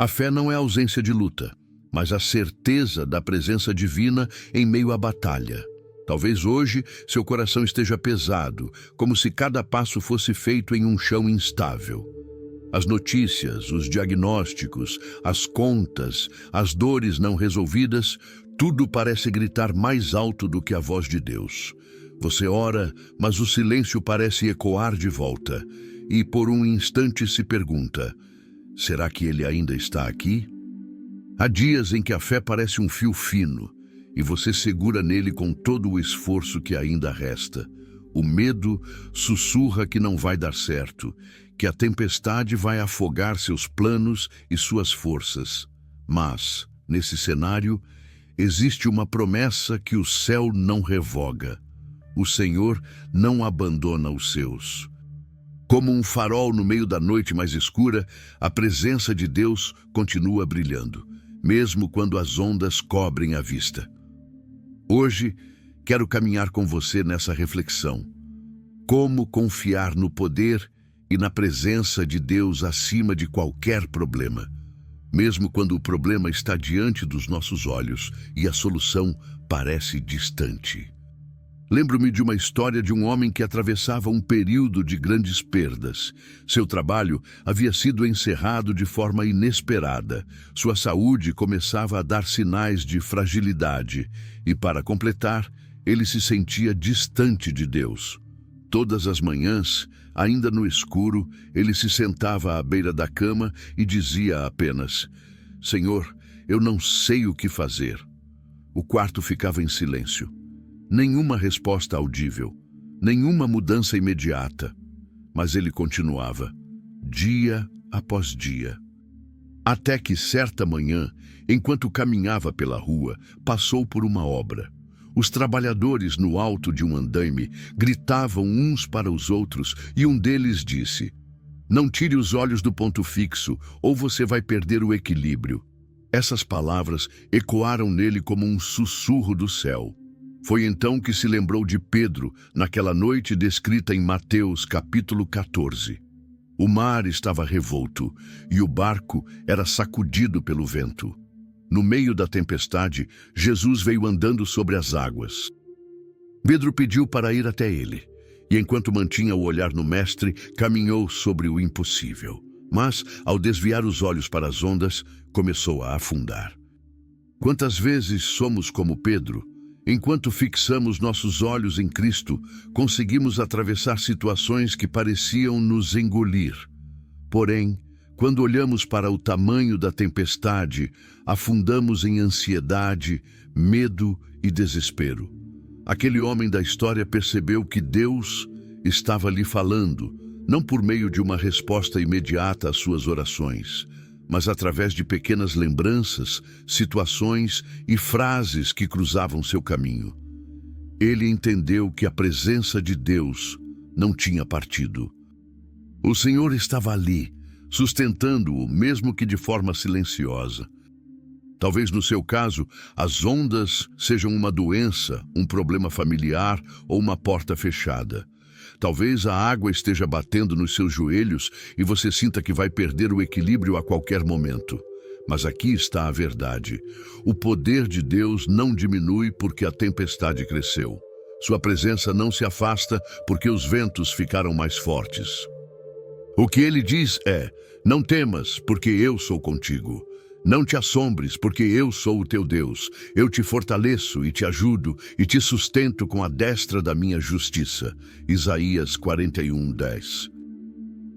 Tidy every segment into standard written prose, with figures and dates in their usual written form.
A fé não é ausência de luta, mas a certeza da presença divina em meio à batalha. Talvez hoje seu coração esteja pesado, como se cada passo fosse feito em um chão instável. As notícias, os diagnósticos, as contas, as dores não resolvidas, tudo parece gritar mais alto do que a voz de Deus. Você ora, mas o silêncio parece ecoar de volta, e por um instante se pergunta: será que ele ainda está aqui? Há dias em que a fé parece um fio fino, e você segura nele com todo o esforço que ainda resta. O medo sussurra que não vai dar certo, que a tempestade vai afogar seus planos e suas forças. Mas, nesse cenário, existe uma promessa que o céu não revoga. O Senhor não abandona os seus. Como um farol no meio da noite mais escura, a presença de Deus continua brilhando, mesmo quando as ondas cobrem a vista. Hoje, quero caminhar com você nessa reflexão. Como confiar no poder e na presença de Deus acima de qualquer problema, mesmo quando o problema está diante dos nossos olhos e a solução parece distante. Lembro-me de uma história de um homem que atravessava um período de grandes perdas. Seu trabalho havia sido encerrado de forma inesperada. Sua saúde começava a dar sinais de fragilidade e, para completar, ele se sentia distante de Deus. Todas as manhãs, ainda no escuro, ele se sentava à beira da cama e dizia apenas: Senhor, eu não sei o que fazer. O quarto ficava em silêncio. Nenhuma resposta audível, nenhuma mudança imediata. Mas ele continuava, dia após dia. Até que certa manhã, enquanto caminhava pela rua, passou por uma obra. Os trabalhadores no alto de um andaime gritavam uns para os outros e um deles disse: Não tire os olhos do ponto fixo, ou você vai perder o equilíbrio. Essas palavras ecoaram nele como um sussurro do céu. Foi então que se lembrou de Pedro, naquela noite descrita em Mateus capítulo 14. O mar estava revolto e o barco era sacudido pelo vento. No meio da tempestade, Jesus veio andando sobre as águas. Pedro pediu para ir até ele, e enquanto mantinha o olhar no mestre, caminhou sobre o impossível. Mas, ao desviar os olhos para as ondas, começou a afundar. Quantas vezes somos como Pedro? Enquanto fixamos nossos olhos em Cristo, conseguimos atravessar situações que pareciam nos engolir. Porém, quando olhamos para o tamanho da tempestade, afundamos em ansiedade, medo e desespero. Aquele homem da história percebeu que Deus estava lhe falando, não por meio de uma resposta imediata às suas orações, mas através de pequenas lembranças, situações e frases que cruzavam seu caminho. Ele entendeu que a presença de Deus não tinha partido. O Senhor estava ali, sustentando-o, mesmo que de forma silenciosa. Talvez no seu caso, as ondas sejam uma doença, um problema familiar ou uma porta fechada. Talvez a água esteja batendo nos seus joelhos e você sinta que vai perder o equilíbrio a qualquer momento. Mas aqui está a verdade. O poder de Deus não diminui porque a tempestade cresceu. Sua presença não se afasta porque os ventos ficaram mais fortes. O que ele diz é: não temas, porque eu sou contigo. Não te assombres, porque eu sou o teu Deus. Eu te fortaleço e te ajudo e te sustento com a destra da minha justiça. Isaías 41:10.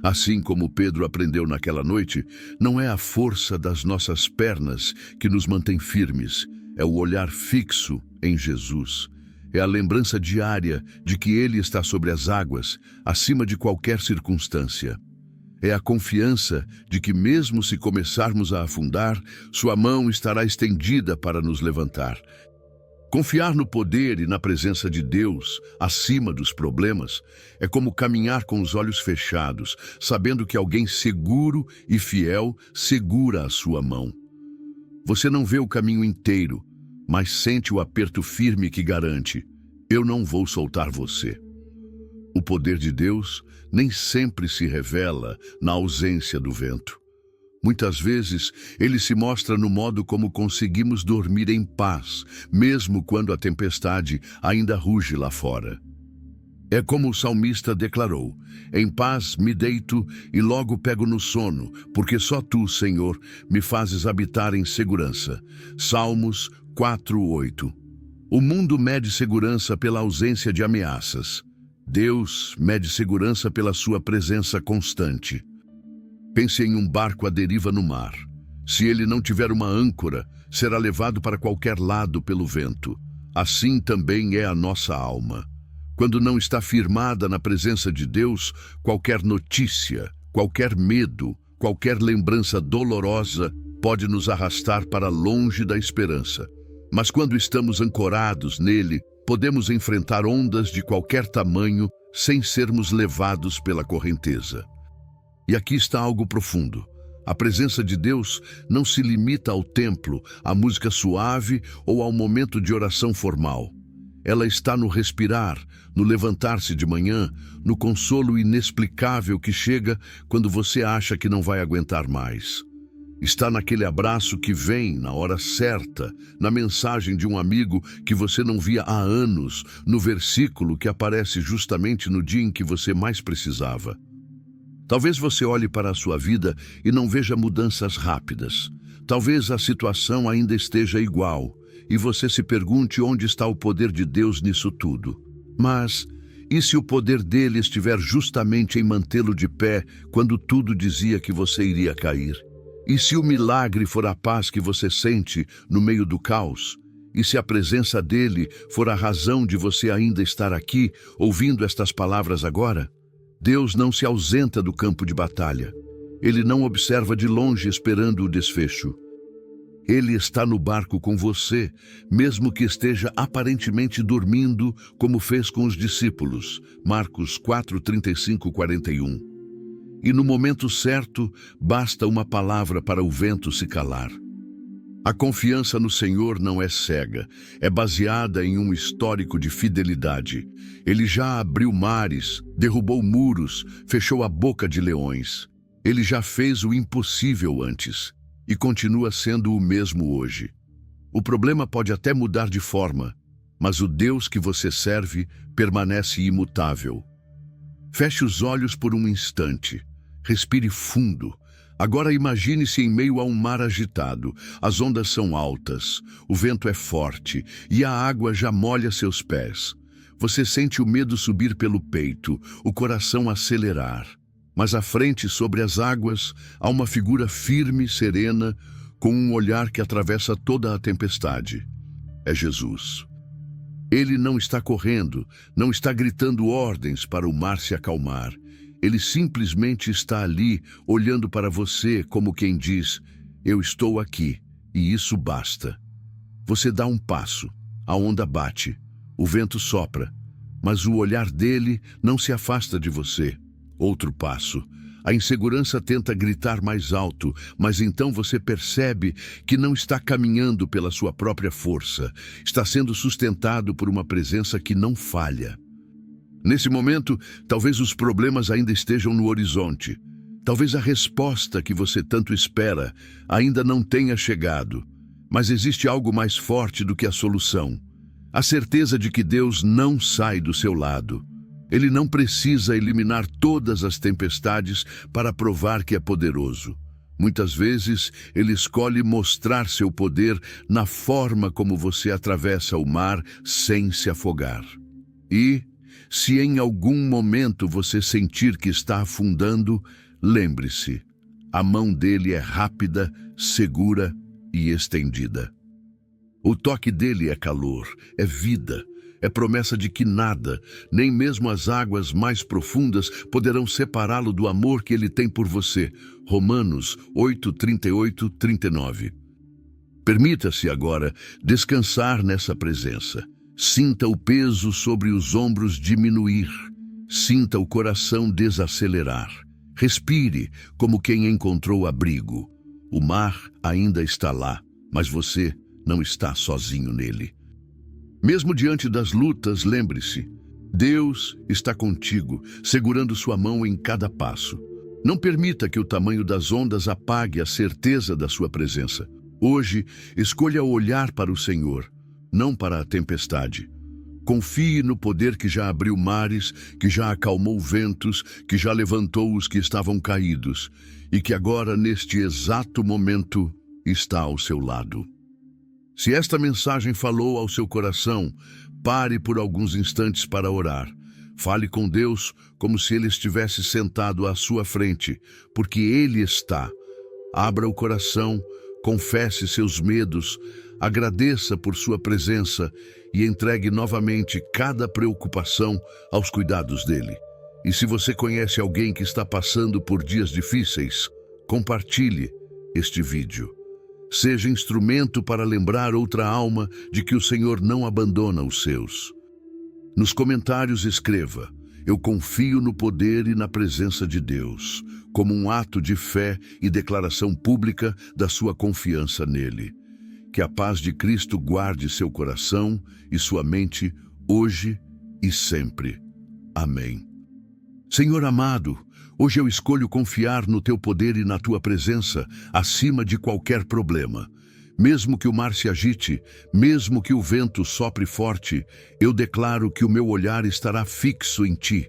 Assim como Pedro aprendeu naquela noite, não é a força das nossas pernas que nos mantém firmes, é o olhar fixo em Jesus. É a lembrança diária de que Ele está sobre as águas, acima de qualquer circunstância. É a confiança de que mesmo se começarmos a afundar, sua mão estará estendida para nos levantar. Confiar no poder e na presença de Deus, acima dos problemas, é como caminhar com os olhos fechados, sabendo que alguém seguro e fiel segura a sua mão. Você não vê o caminho inteiro, mas sente o aperto firme que garante: eu não vou soltar você. O poder de Deus nem sempre se revela na ausência do vento. Muitas vezes, ele se mostra no modo como conseguimos dormir em paz, mesmo quando a tempestade ainda ruge lá fora. É como o salmista declarou: em paz me deito e logo pego no sono, porque só tu, Senhor, me fazes habitar em segurança. Salmos 4:8. O mundo mede segurança pela ausência de ameaças. Deus mede segurança pela sua presença constante. Pense em um barco à deriva no mar. Se ele não tiver uma âncora, será levado para qualquer lado pelo vento. Assim também é a nossa alma. Quando não está firmada na presença de Deus, qualquer notícia, qualquer medo, qualquer lembrança dolorosa pode nos arrastar para longe da esperança. Mas quando estamos ancorados nele, podemos enfrentar ondas de qualquer tamanho sem sermos levados pela correnteza. E aqui está algo profundo. A presença de Deus não se limita ao templo, à música suave ou ao momento de oração formal. Ela está no respirar, no levantar-se de manhã, no consolo inexplicável que chega quando você acha que não vai aguentar mais. Está naquele abraço que vem na hora certa, na mensagem de um amigo que você não via há anos, no versículo que aparece justamente no dia em que você mais precisava. Talvez você olhe para a sua vida e não veja mudanças rápidas. Talvez a situação ainda esteja igual e você se pergunte onde está o poder de Deus nisso tudo. Mas, e se o poder dele estiver justamente em mantê-lo de pé quando tudo dizia que você iria cair? E se o milagre for a paz que você sente no meio do caos? E se a presença dele for a razão de você ainda estar aqui, ouvindo estas palavras agora? Deus não se ausenta do campo de batalha. Ele não observa de longe esperando o desfecho. Ele está no barco com você, mesmo que esteja aparentemente dormindo, como fez com os discípulos. Marcos 4:35-41. E no momento certo, basta uma palavra para o vento se calar. A confiança no Senhor não é cega, é baseada em um histórico de fidelidade. Ele já abriu mares, derrubou muros, fechou a boca de leões. Ele já fez o impossível antes e continua sendo o mesmo hoje. O problema pode até mudar de forma, mas o Deus que você serve permanece imutável. Feche os olhos por um instante, respire fundo. Agora imagine-se em meio a um mar agitado. As ondas são altas, o vento é forte e a água já molha seus pés. Você sente o medo subir pelo peito, o coração acelerar. Mas à frente, sobre as águas, há uma figura firme, serena, com um olhar que atravessa toda a tempestade. É Jesus. Ele não está correndo, não está gritando ordens para o mar se acalmar. Ele simplesmente está ali, olhando para você como quem diz: eu estou aqui, e isso basta. Você dá um passo, a onda bate, o vento sopra, mas o olhar dele não se afasta de você. Outro passo. A insegurança tenta gritar mais alto, mas então você percebe que não está caminhando pela sua própria força, está sendo sustentado por uma presença que não falha. Nesse momento, talvez os problemas ainda estejam no horizonte. Talvez a resposta que você tanto espera ainda não tenha chegado. Mas existe algo mais forte do que a solução. A certeza de que Deus não sai do seu lado. Ele não precisa eliminar todas as tempestades para provar que é poderoso. Muitas vezes, ele escolhe mostrar seu poder na forma como você atravessa o mar sem se afogar. E, se em algum momento você sentir que está afundando, lembre-se, a mão dele é rápida, segura e estendida. O toque dele é calor, é vida, é promessa de que nada, nem mesmo as águas mais profundas, poderão separá-lo do amor que ele tem por você. Romanos 8:38-39. Permita-se agora descansar nessa presença. Sinta o peso sobre os ombros diminuir. Sinta o coração desacelerar. Respire como quem encontrou abrigo. O mar ainda está lá, mas você não está sozinho nele. Mesmo diante das lutas, lembre-se, Deus está contigo, segurando sua mão em cada passo. Não permita que o tamanho das ondas apague a certeza da sua presença. Hoje, escolha olhar para o Senhor, não para a tempestade. Confie no poder que já abriu mares, que já acalmou ventos, que já levantou os que estavam caídos e que agora, neste exato momento, está ao seu lado. Se esta mensagem falou ao seu coração, pare por alguns instantes para orar. Fale com Deus como se Ele estivesse sentado à sua frente, porque Ele está. Abra o coração, confesse seus medos, agradeça por sua presença e entregue novamente cada preocupação aos cuidados dele. E se você conhece alguém que está passando por dias difíceis, compartilhe este vídeo. Seja instrumento para lembrar outra alma de que o Senhor não abandona os seus. Nos comentários escreva: eu confio no poder e na presença de Deus, como um ato de fé e declaração pública da sua confiança nele. Que a paz de Cristo guarde seu coração e sua mente hoje e sempre. Amém. Senhor amado, hoje eu escolho confiar no teu poder e na tua presença acima de qualquer problema. Mesmo que o mar se agite, mesmo que o vento sopre forte, eu declaro que o meu olhar estará fixo em ti.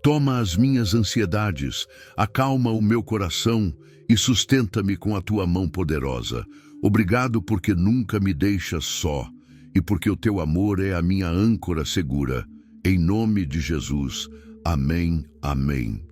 Toma as minhas ansiedades, acalma o meu coração e sustenta-me com a tua mão poderosa. Obrigado porque nunca me deixas só e porque o teu amor é a minha âncora segura. Em nome de Jesus. Amém. Amém.